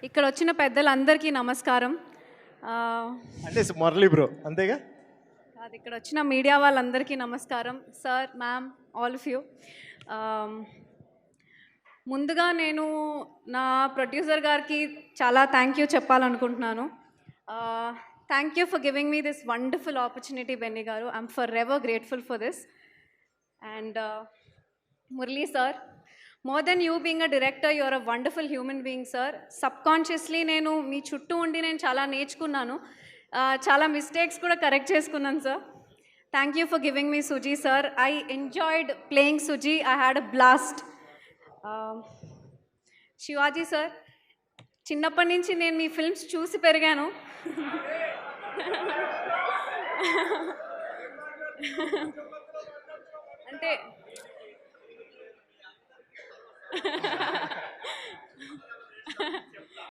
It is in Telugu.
ఇక్కడ వచ్చిన పెద్దలందరికీ నమస్కారం. అంటే మురళి బ్రో అంతేగా? అది ఇక్కడ వచ్చిన మీడియా వాళ్ళందరికీ నమస్కారం. Sir, ma'am, all of you. ముందుగా నేను నా ప్రొడ్యూసర్ గారికి చాలా థ్యాంక్ యూ చెప్పాలనుకుంటున్నాను. Thank you for giving me this wonderful opportunity Benny గారు. I'm forever grateful for this. And Murali sir, more than you being a director, you're a wonderful human being sir. Subconsciously నేను మీ చుట్టూ ఉండి నేను చాలా నేర్చుకున్నాను, చాలా మిస్టేక్స్ కూడా కరెక్ట్ చేసుకున్నాను sir. Thank you for giving me Suji sir. I enjoyed playing Suji. I had a blast. Shivaji sir, చిన్నప్పటి నుంచి నేను మీ ఫిల్మ్స్ చూసి పెరిగాను. అంటే